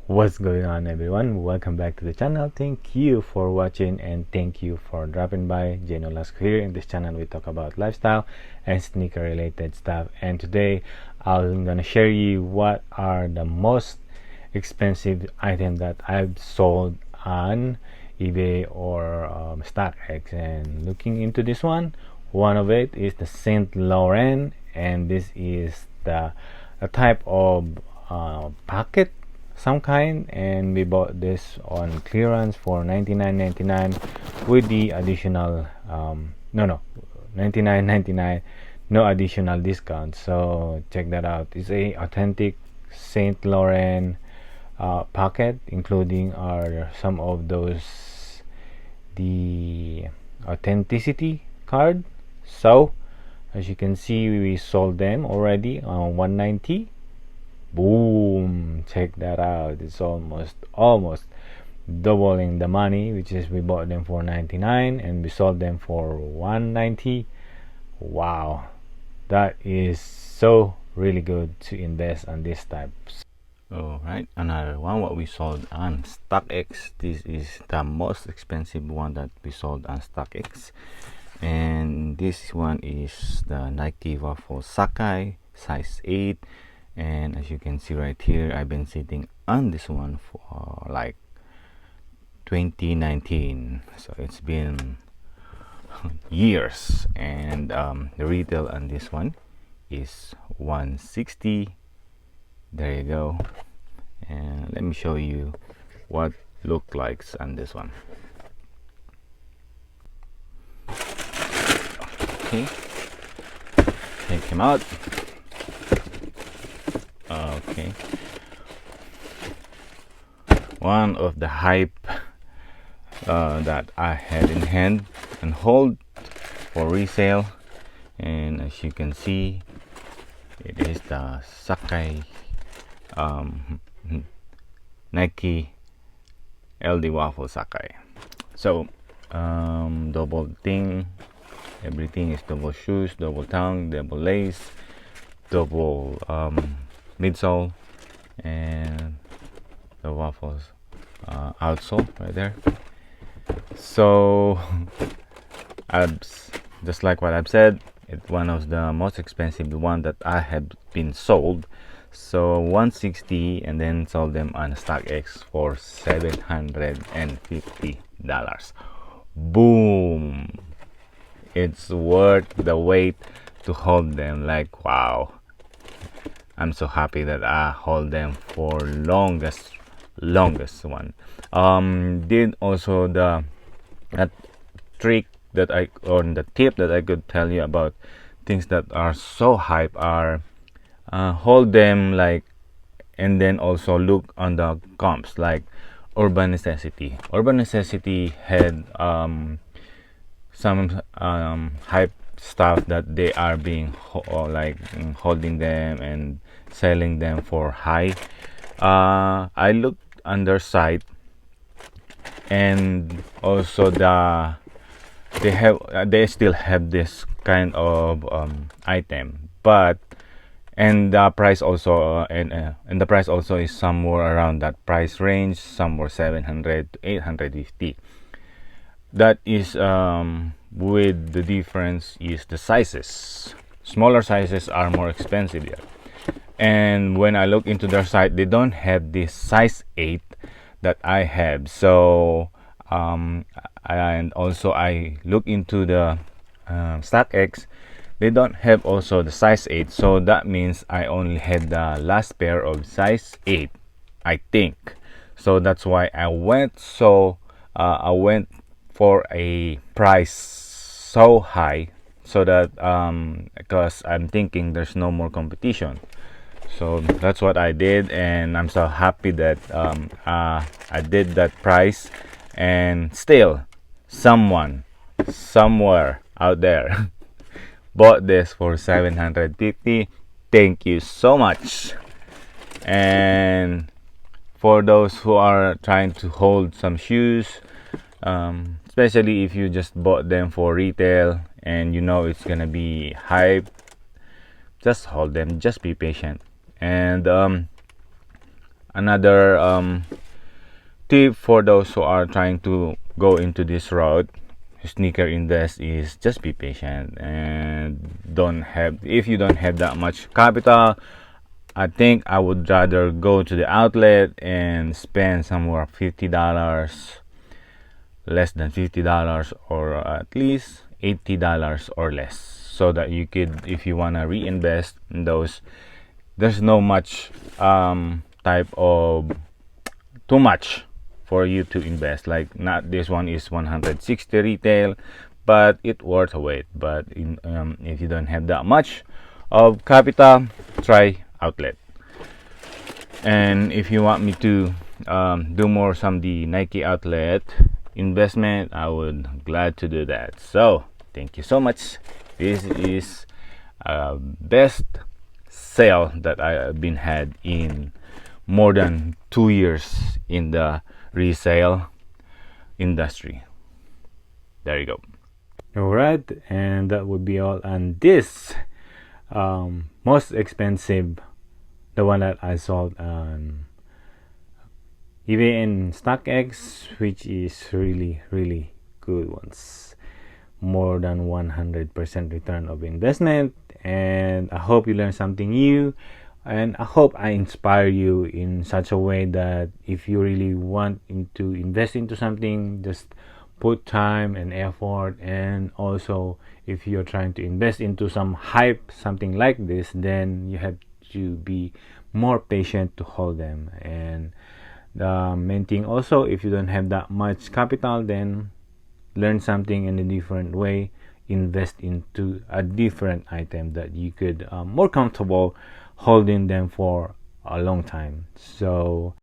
What's going on, everyone? Welcome back to the channel. Thank you for watching and thank you for dropping by. Nolasco here. In this channel we talk about lifestyle and sneaker related stuff, and today I'm gonna share you what are the most expensive item that I've sold on eBay or stockx. And looking into this one of it is the Saint Laurent, and this is the a type of pocket some kind, and we bought this on clearance for $99.99 with the additional 99.99, no additional discount. So check that out. It's a authentic Saint Laurent pocket, including are some of those the authenticity card. So as you can see, we sold them already on 190. Boom, check that out. It's almost doubling the money, which is we bought them for 99 and we sold them for 190. Wow, that is so really good to invest on this types. Alright, another one what we sold on stockx. This is the most expensive one that we sold on stockx, and this one is the Nike Waffle Sakai size 8. And as you can see right here, I've been sitting on this one for like 2019, so it's been years. And the retail on this one is 160. There you go. And let me show you what look likes on this one. Okay, take him out. Okay, one of the hype that I had in hand and hold for resale, and as you can see, it is the Sakai Nike LD Waffle Sakai. So double thing, everything is double shoes, double tongue, double lace, double midsole, and the waffles outsole right there. So just like what I've said, it's one of the most expensive one that I have been sold. So 160, and then sold them on stockx for $750. Boom, it's worth the wait to hold them. Like, wow, I'm so happy that I hold them for longest one. Did also the trick that I, or the tip that I could tell you about things that are so hype are hold them like, and then also look on the comps like Urban Necessity. Urban Necessity had some hype stuff that they are being holding them and selling them for high. I looked on their site, and also they still have this kind of item, but and the price also and the price also is somewhere around that price range, somewhere 700 to 850. That is with the difference is the sizes. Smaller sizes are more expensive yet. And when I look into their site, they don't have this size 8 that I have. So and also I look into the stockx, they don't have also the size 8. So that means I only had the last pair of size 8, I think. So that's why I went for a price so high, so that because I'm thinking there's no more competition. So that's what I did, and I'm so happy that I did that price, and still someone somewhere out there bought this for 750. Thank you so much. And for those who are trying to hold some shoes, especially if you just bought them for retail and you know it's gonna be hype, just hold them, just be patient. And Another tip for those who are trying to go into this route, sneaker invest, is just be patient and don't have if you don't have that much capital. I think I would rather go to the outlet and spend somewhere $50, less than $50, or at least $80 or less, so that you could, if you want to reinvest in those, there's no much type of too much for you to invest. Like, not this one is 160 retail, but it worth a wait. But if you don't have that much of capital, try outlet. And if you want me to do more some the Nike outlet investment, I would glad to do that. So thank you so much. This is best sale that I have been had in more than 2 years in the resale industry. There you go. Alright, and that would be all on this most expensive, the one that I sold on eBay and stockx, which is really good ones, more than 100% return of investment. And I hope you learned something new, and I hope I inspire you in such a way that if you really want to invest into something, just put time and effort. And also, if you're trying to invest into some hype, something like this, then you have to be more patient to hold them. And the main thing also, if you don't have that much capital, then learn something in a different way, invest into a different item that you could more comfortable holding them for a long time. So